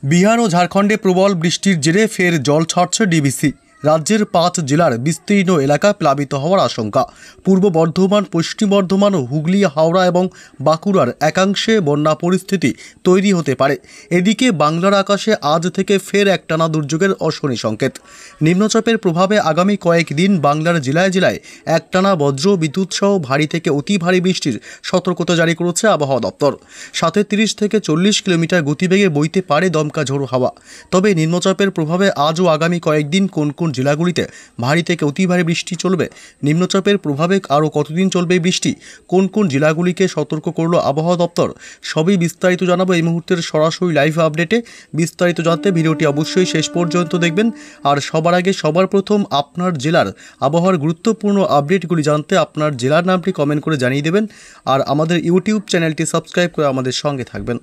বিহার ও ঝাড়খণ্ডে প্রবল বৃষ্টির জেরে ফের জল ছাড়ছে ডিভিসি। রাজ্যের 5 জেলার বিস্তীর্ণ এলাকা প্লাবিত হওয়ার আশঙ্কা। পূর্ব বর্ধমান, পশ্চিম বর্ধমান, হুগলি, হাওড়া এবং বাঁকুড়ার একাংশে বন্যা পরিস্থিতি তৈরি হতে পারে। এদিকে বাংলার আকাশে আজ থেকে ফের একটানা দুর্যোগের অশনি সংকেত। নিম্নচাপের প্রভাবে আগামী কয়েকদিন বাংলার জেলায় জেলায় একটানা বজ্র বিদ্যুৎ সহ ভারী থেকে অতি ভারী বৃষ্টির সতর্কতা জারি করেছে আবহাওয়া দপ্তর। সাথে 30 থেকে 40 কিলোমিটার গতিবেগে বইতে পারে দমকা ঝোড়ো হাওয়া। তবে নিম্নচাপের প্রভাবে আজ ও আগামী কয়েকদিন কোন কোন জেলাগুলিতে ভারী থেকে অতি ভারী বৃষ্টি চলবে, নিম্নচাপের প্রভাবে আরও কতদিন চলবে বৃষ্টি, কোন কোন জেলাগুলিকে সতর্ক করল আবহাওয়া দপ্তর, সবই বিস্তারিত জানাবো এই মুহূর্তের সরাসরি লাইভ আপডেটে। বিস্তারিত জানতে ভিডিওটি অবশ্যই শেষ পর্যন্ত দেখবেন। আর সবার আগে সবার প্রথম আপনার জেলার আবহাওয়ার গুরুত্বপূর্ণ আপডেটগুলি জানতে আপনার জেলার নামটি কমেন্ট করে জানিয়ে দেবেন। আর আমাদের ইউটিউব চ্যানেলটি সাবস্ক্রাইব করে আমাদের সঙ্গে থাকবেন।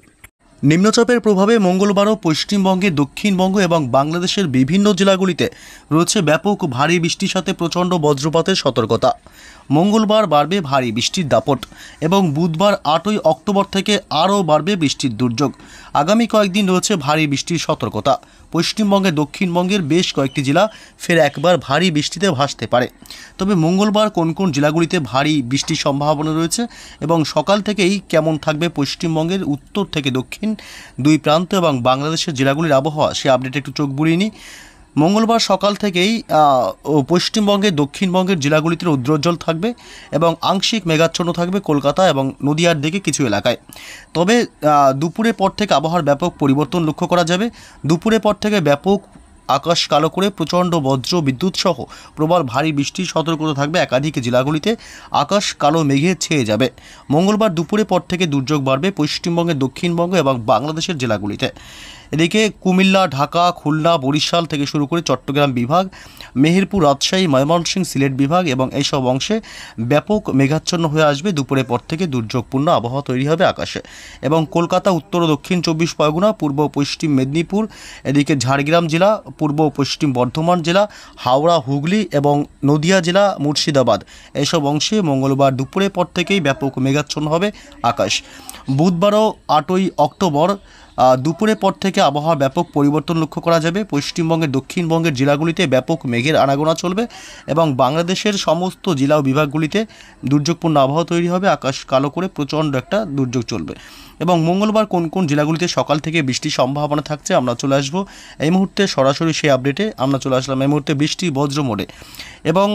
নিম্নচাপের প্রভাবে মঙ্গলবারও পশ্চিমবঙ্গে, দক্ষিণবঙ্গ এবং বাংলাদেশের বিভিন্ন জেলাগুলিতে রয়েছে ব্যাপক ভারী বৃষ্টির সাথে প্রচণ্ড বজ্রপাতের সতর্কতা। মঙ্গলবার বাড়বে ভারী বৃষ্টির দাপট এবং বুধবার 8ই অক্টোবর থেকে আরও বাড়বে বৃষ্টির দুর্যোগ। আগামী কয়েকদিন রয়েছে ভারী বৃষ্টির সতর্কতা। পশ্চিমবঙ্গে, দক্ষিণবঙ্গের বেশ কয়েকটি জেলা ফের একবার ভারী বৃষ্টিতে ভাসতে পারে। তবে মঙ্গলবার কোন কোন জেলাগুলিতে ভারী বৃষ্টির সম্ভাবনা রয়েছে এবং সকাল থেকেই কেমন থাকবে পশ্চিমবঙ্গের উত্তর থেকে দক্ষিণ দুই প্রান্ত এবং বাংলাদেশের জেলাগুলির আবহাওয়া, সে আপডেটে একটু চোখ বুলিয়ে নিই। মঙ্গলবার সকাল থেকেই পশ্চিমবঙ্গের, দক্ষিণবঙ্গের জেলাগুলিতে রৌদ্রোজ্জ্বল থাকবে এবং আংশিক মেঘাচ্ছন্ন থাকবে কলকাতা এবং নদিয়ার দিকে কিছু এলাকায়। তবে দুপুরের পর থেকে আবহাওয়ার ব্যাপক পরিবর্তন লক্ষ্য করা যাবে। দুপুরের পর থেকে ব্যাপক আকাশ কালো করে প্রচণ্ড বজ্র বিদ্যুৎ সহ প্রবল ভারী বৃষ্টির সতর্কতা থাকবে একাধিক জেলাগুলিতে। আকাশ কালো মেঘে ছেয়ে যাবে। মঙ্গলবার দুপুরের পর থেকে দুর্যোগ বাড়বে পশ্চিমবঙ্গের, দক্ষিণবঙ্গ এবং বাংলাদেশের জেলাগুলিতে। এদিকে কুমিল্লা, ঢাকা, খুলনা, বরিশাল থেকে শুরু করে চট্টগ্রাম বিভাগ, মেহেরপুর, রাজশাহী, ময়মনসিংহ, সিলেট বিভাগ এবং এইসব অংশে ব্যাপক মেঘাচ্ছন্ন হয়ে আসবে। দুপুরের পর থেকে দুর্যোগপূর্ণ আবহাওয়া তৈরি হবে আকাশে। এবং কলকাতা, উত্তর ও দক্ষিণ 24 পরগনা, পূর্ব ও পশ্চিম মেদিনীপুর, এদিকে ঝাড়গ্রাম জেলা, পূর্ব ও পশ্চিম বর্ধমান জেলা, হাওড়া, হুগলি এবং নদিয়া জেলা, মুর্শিদাবাদ, এইসব অংশে মঙ্গলবার দুপুরের পর থেকেই ব্যাপক মেঘাচ্ছন্ন হবে আকাশ। বুধবারও 8ই অক্টোবর দুপুরের পর থেকে আবহাওয়া ব্যাপক পরিবর্তন লক্ষ্য করা যাবে। পশ্চিমবঙ্গের, দক্ষিণবঙ্গের জেলাগুলিতে ব্যাপক মেঘের আনাগোনা চলবে এবং বাংলাদেশের সমস্ত জেলা ও বিভাগগুলিতে দুর্যোগপূর্ণ আবহাওয়া তৈরি হবে। আকাশ কালো করে প্রচণ্ড একটা দুর্যোগ চলবে। এবং মঙ্গলবার কোন কোন জেলাগুলিতে সকাল থেকে বৃষ্টির সম্ভাবনা থাকছে আমরা চলে আসব এই মুহূর্তে সরাসরি সেই আপডেটে। আমরা চলে আসলাম এই মুহূর্তে বৃষ্টি বজ্র মোডে। এবং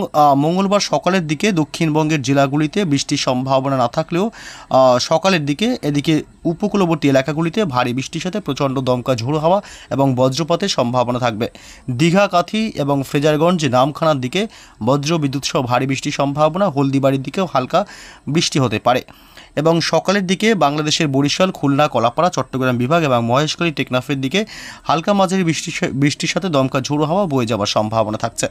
মঙ্গলবার সকালের দিকে দক্ষিণবঙ্গের জেলাগুলিতে বৃষ্টির সম্ভাবনা না থাকলেও সকালের দিকে এদিকে উপকূলবর্তী এলাকাগুলিতে ভারী বৃষ্টির সাথে প্রচণ্ড দমকা ঝোড়ো হাওয়া এবং বজ্রপাতের সম্ভাবনা থাকবে। দীঘা, কাথি এবং ফ্রেজারগঞ্জ, নামখানার দিকে বজ্র বিদ্যুৎ সহ ভারী বৃষ্টির সম্ভাবনা। হলদিবাড়ির দিকেও হালকা বৃষ্টি হতে পারে। এবং সকালের দিকে বাংলাদেশের বরিশাল, খুলনা, কলাপাড়া, চট্টগ্রাম বিভাগ এবং মহেশখালী, টেকনাফের দিকে হালকা মাঝারি বৃষ্টির সাথে দমকা ঝোড়ো হাওয়া বয়ে যাওয়ার সম্ভাবনা থাকছে।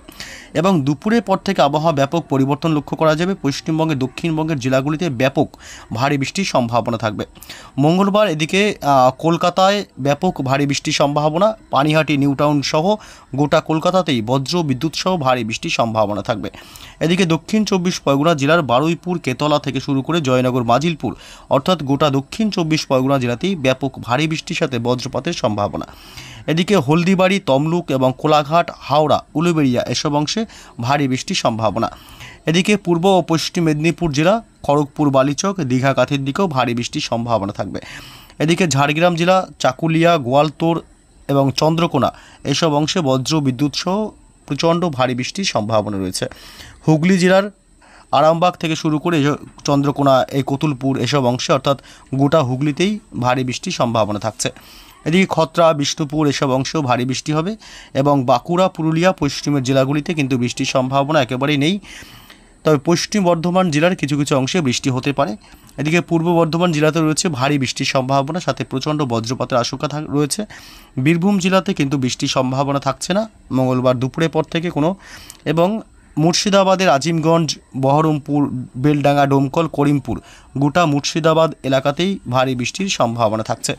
এবং দুপুরের পর থেকে আবহাওয়া ব্যাপক পরিবর্তন লক্ষ্য করা যাবে। পশ্চিমবঙ্গের, দক্ষিণবঙ্গের জেলাগুলিতে ব্যাপক ভারী বৃষ্টির সম্ভাবনা থাকবে। মঙ্গলবার এদিকে কলকাতায় ব্যাপক ভারী বৃষ্টির সম্ভাবনা। পানিহাটি, নিউটাউন সহ গোটা কলকাতাতেই বজ্র বিদ্যুৎ সহ ভারী বৃষ্টির সম্ভাবনা থাকবে। এদিকে দক্ষিণ 24 পরগনা জেলার বারুইপুর, কেতলা থেকে শুরু করে জয়নগর, মাজিলপুর, অর্থাৎ গোটা দক্ষিণ 24 পরগনা জেলাতেই ব্যাপক ভারী বৃষ্টির সাথে বজ্রপাতের সম্ভাবনা। এদিকে হলদিবাড়ি, তমলুক এবং কোলাঘাট, হাওড়া, উলুবেড়িয়া এসব অংশে ভারী বৃষ্টির সম্ভাবনা। এদিকে পূর্ব ও পশ্চিম মেদিনীপুর জেলা, খড়গপুর, বালিচক, দীঘা, কাথির দিকেও ভারী বৃষ্টির সম্ভাবনা থাকবে। এদিকে ঝাড়গ্রাম জেলা, চাকুলিয়া, গোয়ালতোড় এবং চন্দ্রকোনা এসব অংশে বজ্র বিদ্যুৎ সহ প্রচণ্ড ভারী বৃষ্টির সম্ভাবনা রয়েছে। হুগলি জেলার আরামবাগ থেকে শুরু করে চন্দ্রকোনা, এই কতুলপুর এসব অংশে অর্থাৎ গোটা হুগলিতেই ভারী বৃষ্টির সম্ভাবনা থাকছে। এদিকে খত্রা, বিষ্ণুপুর এসব অংশেও ভারী বৃষ্টি হবে এবং বাঁকুড়া, পুরুলিয়া, পশ্চিমের জেলাগুলিতে কিন্তু বৃষ্টির সম্ভাবনা একেবারেই নেই। তবে পশ্চিম বর্ধমান জেলার কিছু কিছু অংশে বৃষ্টি হতে পারে। এদিকে পূর্ব বর্ধমান জেলাতে রয়েছে ভারী বৃষ্টির সম্ভাবনা, সাথে প্রচণ্ড বজ্রপাতের আশঙ্কা রয়েছে। বীরভূম জেলাতে কিন্তু বৃষ্টির সম্ভাবনা থাকছে না মঙ্গলবার দুপুরের পর থেকে কোনো। এবং মুর্শিদাবাদের আজিমগঞ্জ, বহরমপুর, বেলডাঙ্গা, ডোমকল, করিমপুর, গোটা মুর্শিদাবাদ এলাকাতেই ভারী বৃষ্টির সম্ভাবনা থাকছে।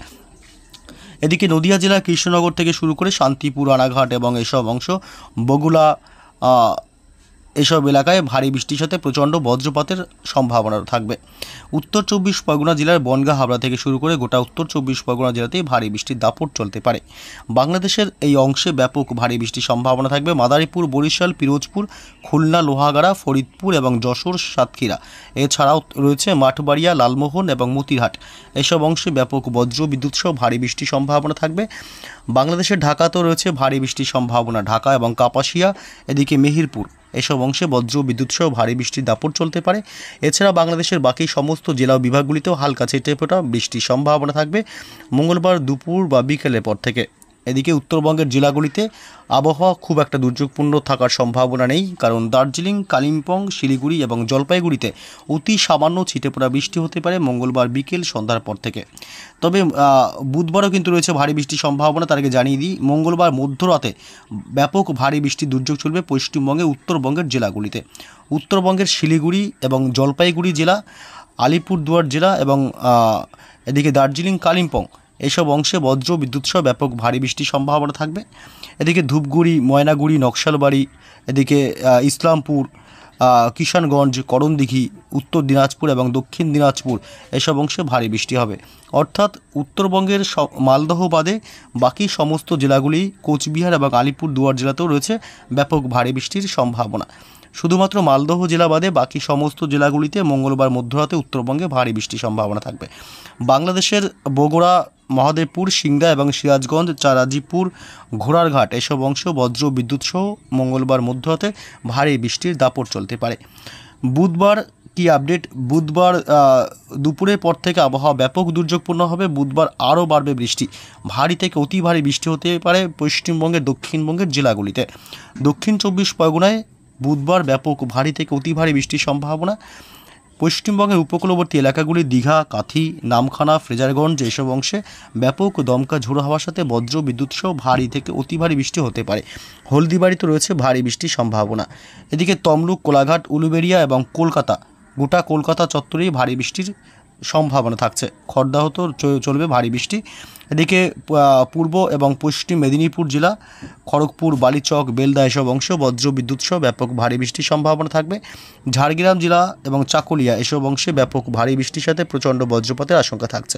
এদিকে নদিয়া জেলার কৃষ্ণনগর থেকে শুরু করে শান্তিপুর, রানাঘাট এবং এসব অংশ, বগুড়া, এসব এলাকায় ভারী বৃষ্টির সাথে প্রচণ্ড বজ্রপাতের সম্ভাবনা থাকবে। উত্তর 24 পরগনা জেলার বনগাঁ হাবড়া থেকে শুরু করে গোটা উত্তর 24 পরগনা জেলাতেই ভারী বৃষ্টির দাপট চলতে পারে। বাংলাদেশের এই অংশে ব্যাপক ভারী বৃষ্টির সম্ভাবনা থাকবে। মাদারীপুর, বরিশাল, পিরোজপুর, খুলনা, লোহাগাড়া, ফরিদপুর এবং যশোর, সাতক্ষীরা, এছাড়াও রয়েছে মাঠবাড়িয়া, লালমোহন এবং মতিরহাট। এসব অংশে ব্যাপক বজ্র বিদ্যুৎ সহ ভারী বৃষ্টির সম্ভাবনা থাকবে। বাংলাদেশের ঢাকাতেও রয়েছে ভারী বৃষ্টির সম্ভাবনা। ঢাকা এবং কাপাসিয়া, এদিকে মেহেরপুর, এসব অংশে বজ্র বিদ্যুৎ সহ ভারী বৃষ্টির দাপট চলতে পারে। এছাড়া বাংলাদেশের বাকি সমস্ত জেলা ও বিভাগগুলিতেও হালকা ছিটেফোঁটা বৃষ্টির সম্ভাবনা থাকবে মঙ্গলবার দুপুর বা বিকেলের পর থেকে। এদিকে উত্তরবঙ্গের জেলাগুলিতে আবহাওয়া খুব একটা দুর্যোগপূর্ণ থাকার সম্ভাবনা নেই, কারণ দার্জিলিং, কালিম্পং, শিলিগুড়ি এবং জলপাইগুড়িতে অতি সামান্য ছিটেফোঁটা বৃষ্টি হতে পারে মঙ্গলবার বিকেল সন্ধ্যার পর থেকে। তবে বুধবারও কিন্তু রয়েছে ভারী বৃষ্টির সম্ভাবনা। তার আগে জানিয়ে দিই, মঙ্গলবার মধ্যরাতে ব্যাপক ভারী বৃষ্টির দুর্যোগ চলবে পশ্চিমবঙ্গে উত্তরবঙ্গের জেলাগুলিতে। উত্তরবঙ্গের শিলিগুড়ি এবং জলপাইগুড়ি জেলা, আলিপুরদুয়ার জেলা এবং এদিকে দার্জিলিং, কালিম্পং, এইসব অংশে বজ্র বিদ্যুৎ সহ ব্যাপক ভারী বৃষ্টির সম্ভাবনা থাকবে। এদিকে ধূপগুড়ি, ময়নাগুড়ি, নকশালবাড়ি, এদিকে ইসলামপুর, কিষানগঞ্জ, করণদিঘি, উত্তর দিনাজপুর এবং দক্ষিণ দিনাজপুর, এসব অংশে ভারী বৃষ্টি হবে। অর্থাৎ উত্তরবঙ্গের মালদহ বাদে বাকি সমস্ত জেলাগুলি, কোচবিহার এবং আলিপুরদুয়ার জেলাতেও রয়েছে ব্যাপক ভারী বৃষ্টির সম্ভাবনা। শুধুমাত্র মালদহ জেলা বাদে বাকি সমস্ত জেলাগুলিতে মঙ্গলবার মধ্যরাতে উত্তরবঙ্গে ভারী বৃষ্টির সম্ভাবনা থাকবে। বাংলাদেশের বগুড়া, মহাদেবপুর, সিংড়া এবং সিরাজগঞ্জ, চারাজিপুর, ঘোড়ারঘাট, এসব অংশ বজ্র বিদ্যুৎ সহ মঙ্গলবার মধ্যরাতে ভারী বৃষ্টির দাপট চলতে পারে। বুধবার কি আপডেট? বুধবার দুপুরের পর থেকে আবহাওয়া ব্যাপক দুর্যোগপূর্ণ হবে। বুধবার আরও বাড়বে বৃষ্টি। ভারী থেকে অতি ভারী বৃষ্টি হতে পারে পশ্চিমবঙ্গের দক্ষিণবঙ্গের জেলাগুলিতে। দক্ষিণ 24 পরগনায় বুধবার ব্যাপক ভারী থেকে অতি ভারী বৃষ্টির সম্ভাবনা। পশ্চিমবঙ্গের উপকূলবর্তী এলাকাগুলি দীঘা, কাথি, নামখানা, ফ্রেজারগঞ্জ, এসব অংশে ব্যাপক দমকা ঝোড়ো হাওয়ার সাথে বজ্র বিদ্যুৎ সহ ভারী থেকে অতি ভারী বৃষ্টি হতে পারে। হলদিবাড়িতে রয়েছে ভারী বৃষ্টির সম্ভাবনা। এদিকে তমলুক, কোলাঘাট, উলুবেড়িয়া এবং কলকাতা, গোটা কলকাতা চত্বরেই ভারী বৃষ্টির সম্ভাবনা থাকছে। খড়দাহতেও চলবে ভারী বৃষ্টি। এদিকে পূর্ব এবং পশ্চিম মেদিনীপুর জেলা, খড়গপুর, বালিচক, বেলদা, এসব অংশ বজ্র বিদ্যুৎ সহ ব্যাপক ভারী বৃষ্টির সম্ভাবনা থাকবে। ঝাড়গ্রাম জেলা এবং চাকুলিয়া, এসব অংশে ব্যাপক ভারী বৃষ্টির সাথে প্রচণ্ড বজ্রপাতের আশঙ্কা থাকছে।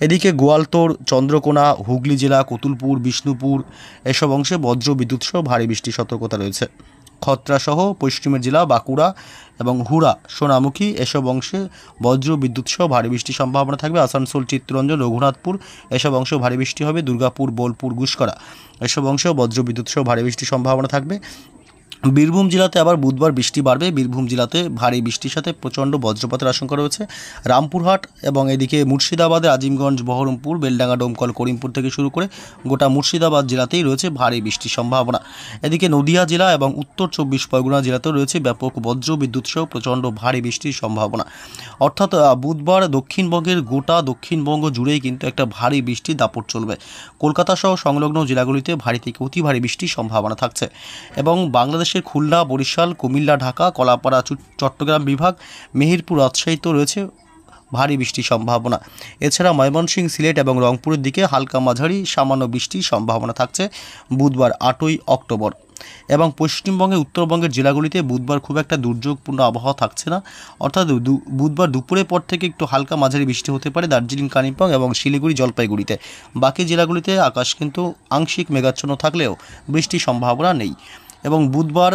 এদিকে গোয়ালতোর, চন্দ্রকোনা, হুগলি জেলা, কতুলপুর, বিষ্ণুপুর, এসব অংশে বজ্র বিদ্যুৎ সহ ভারী বৃষ্টির সতর্কতা রয়েছে। খত্রাসহ পশ্চিমের জেলা বাঁকুড়া এবং হুড়া, সোনামুখী, এসব অংশে বজ্র বিদ্যুৎ সহ ভারী বৃষ্টির সম্ভাবনা থাকবে। আসানসোল, চিত্তরঞ্জন, রঘুনাথপুর, এসব অংশেও ভারী বৃষ্টি হবে। দুর্গাপুর, বোলপুর, গুসকরা, এসব অংশেও বজ্র বিদ্যুৎ সহ ভারী বৃষ্টির সম্ভাবনা থাকবে। বীরভূম জেলাতে আবার বুধবার বৃষ্টি বাড়বে। বীরভূম জেলাতে ভারী বৃষ্টির সাথে প্রচণ্ড বজ্রপাতের আশঙ্কা রয়েছে। রামপুরহাট এবং এদিকে মুর্শিদাবাদের আজিমগঞ্জ, বহরমপুর, বেলডাঙ্গা, ডোমকল, করিমপুর থেকে শুরু করে গোটা মুর্শিদাবাদ জেলাতেই রয়েছে ভারী বৃষ্টির সম্ভাবনা। এদিকে নদিয়া জেলা এবং উত্তর 24 পরগনা জেলাতেও রয়েছে ব্যাপক বজ্র বিদ্যুৎ সহ প্রচণ্ড ভারী বৃষ্টির সম্ভাবনা। অর্থাৎ বুধবার দক্ষিণবঙ্গের গোটা দক্ষিণবঙ্গ জুড়েই কিন্তু একটা ভারী বৃষ্টির দাপট চলবে। কলকাতা সহ সংলগ্ন জেলাগুলিতে ভারী থেকে অতি ভারী বৃষ্টির সম্ভাবনা থাকছে এবং বাংলাদেশের খুলনা, বরিশাল, কুমিল্লা, ঢাকা, কলাপাড়া, চট্টগ্রাম বিভাগ, মেহেরপুর, রাজশাহীতেও রয়েছে ভারী বৃষ্টির সম্ভাবনা। এছাড়া ময়মনসিংহ, সিলেট এবং রংপুরের দিকে হালকা মাঝারি সামান্য বৃষ্টির সম্ভাবনা থাকছে বুধবার 8ই অক্টোবর। এবং পশ্চিমবঙ্গের উত্তরবঙ্গের জেলাগুলিতে বুধবার খুব একটা দুর্যোগপূর্ণ আবহাওয়া থাকছে না। অর্থাৎ বুধবার দুপুরের পর থেকে একটু হালকা মাঝারি বৃষ্টি হতে পারে দার্জিলিং, কালিম্পং এবং শিলিগুড়ি, জলপাইগুড়িতে। বাকি জেলাগুলিতে আকাশ কিন্তু আংশিক মেঘাচ্ছন্ন থাকলেও বৃষ্টির সম্ভাবনা নেই। এবং বুধবার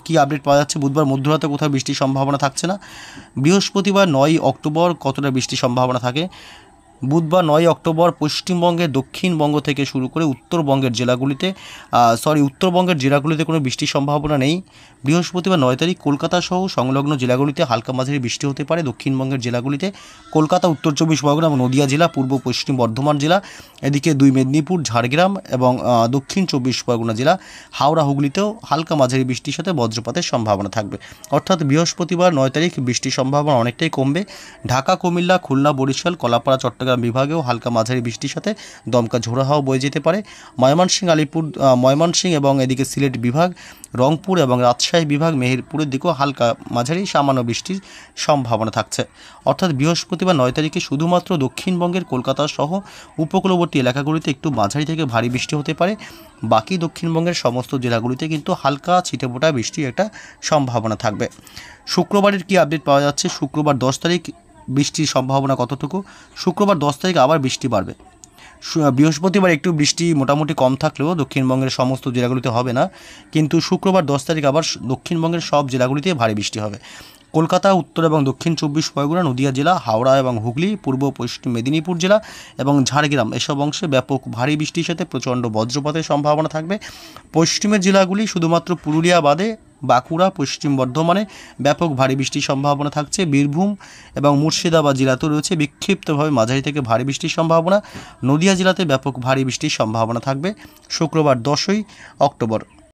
কি আপডেট পাওয়া যাচ্ছে? বুধবার মধ্যরাতে কোথাও বৃষ্টির সম্ভাবনা থাকছে না। বৃহস্পতিবার 9ই অক্টোবর কতটা বৃষ্টির সম্ভাবনা থাকে? বুধবার 9 অক্টোবর পশ্চিমবঙ্গের দক্ষিণবঙ্গ থেকে শুরু করে উত্তরবঙ্গের জেলাগুলিতে কোনো বৃষ্টির সম্ভাবনা নেই। বৃহস্পতিবার 9 তারিখ কলকাতা সহ সংলগ্ন জেলাগুলিতে হালকা মাঝারি বৃষ্টি হতে পারে। দক্ষিণবঙ্গের জেলাগুলিতে কলকাতা, উত্তর 24 পরগনা এবং নদিয়া জেলা, পূর্ব পশ্চিম বর্ধমান জেলা, এদিকে 2 মেদিনীপুর, ঝাড়গ্রাম এবং দক্ষিণ 24 পরগনা জেলা, হাওড়া, হুগলিতেও হালকা মাঝারি বৃষ্টির সাথে বজ্রপাতের সম্ভাবনা থাকবে। অর্থাৎ বৃহস্পতিবার 9 তারিখ বৃষ্টির সম্ভাবনা অনেকটাই কমবে। ঢাকা, কুমিল্লা, খুলনা, বরিশাল, কলাপাড়া, চট্টগ্রাম ঝাড়গ্রাম বিভাগেও হালকা মাঝারি বৃষ্টির সাথে দমকা ঝোড়ো হাওয়া বয়ে যেতে পারে। ময়মনসিংহ এবং এদিকে সিলেট বিভাগ, রংপুর এবং রাজশাহী বিভাগ, মেহেরপুরের দিকেও হালকা মাঝারি সামান্য বৃষ্টির সম্ভাবনা থাকছে। অর্থাৎ বৃহস্পতিবার 9 তারিখে শুধুমাত্র দক্ষিণবঙ্গের কলকাতা সহ উপকূলবর্তী এলাকাগুলিতে একটু মাঝারি থেকে ভারী বৃষ্টি হতে পারে। বাকি দক্ষিণবঙ্গের সমস্ত জেলাগুলিতে কিন্তু হালকা ছিটেফোঁটা বৃষ্টির একটা সম্ভাবনা থাকবে। শুক্রবারের কি আপডেট পাওয়া যাচ্ছে? শুক্রবার 10 তারিখ বৃষ্টির সম্ভাবনা কতটুকু? শুক্রবার 10 তারিখ আবার বৃষ্টি বাড়বে। বৃহস্পতিবার একটু বৃষ্টি মোটামুটি কম থাকলেও দক্ষিণবঙ্গের সমস্ত জেলাগুলিতে হবে না, কিন্তু শুক্রবার 10 তারিখ আবার দক্ষিণবঙ্গের সব জেলাগুলিতে ভারী বৃষ্টি হবে। কলকাতা, উত্তর এবং দক্ষিণ 24 পরগনা, নদিয়া জেলা, হাওড়া এবং হুগলি, পূর্ব পশ্চিম মেদিনীপুর জেলা এবং ঝাড়গ্রাম এসব অংশে ব্যাপক ভারী বৃষ্টির সাথে প্রচণ্ড বজ্রপাতের সম্ভাবনা থাকবে। পশ্চিমের জেলাগুলি শুধুমাত্র পুরুলিয়া বাদে বাঁকুড়া, পশ্চিম বর্ধমানে ব্যাপক ভারী বৃষ্টির সম্ভাবনা থাকছে। বীরভূম এবং মুর্শিদাবাদ জেলাতেও রয়েছে বিক্ষিপ্তভাবে মাঝারি থেকে ভারী বৃষ্টির সম্ভাবনা। নদিয়া জেলাতে ব্যাপক ভারী বৃষ্টির সম্ভাবনা থাকবে শুক্রবার 10ই অক্টোবর।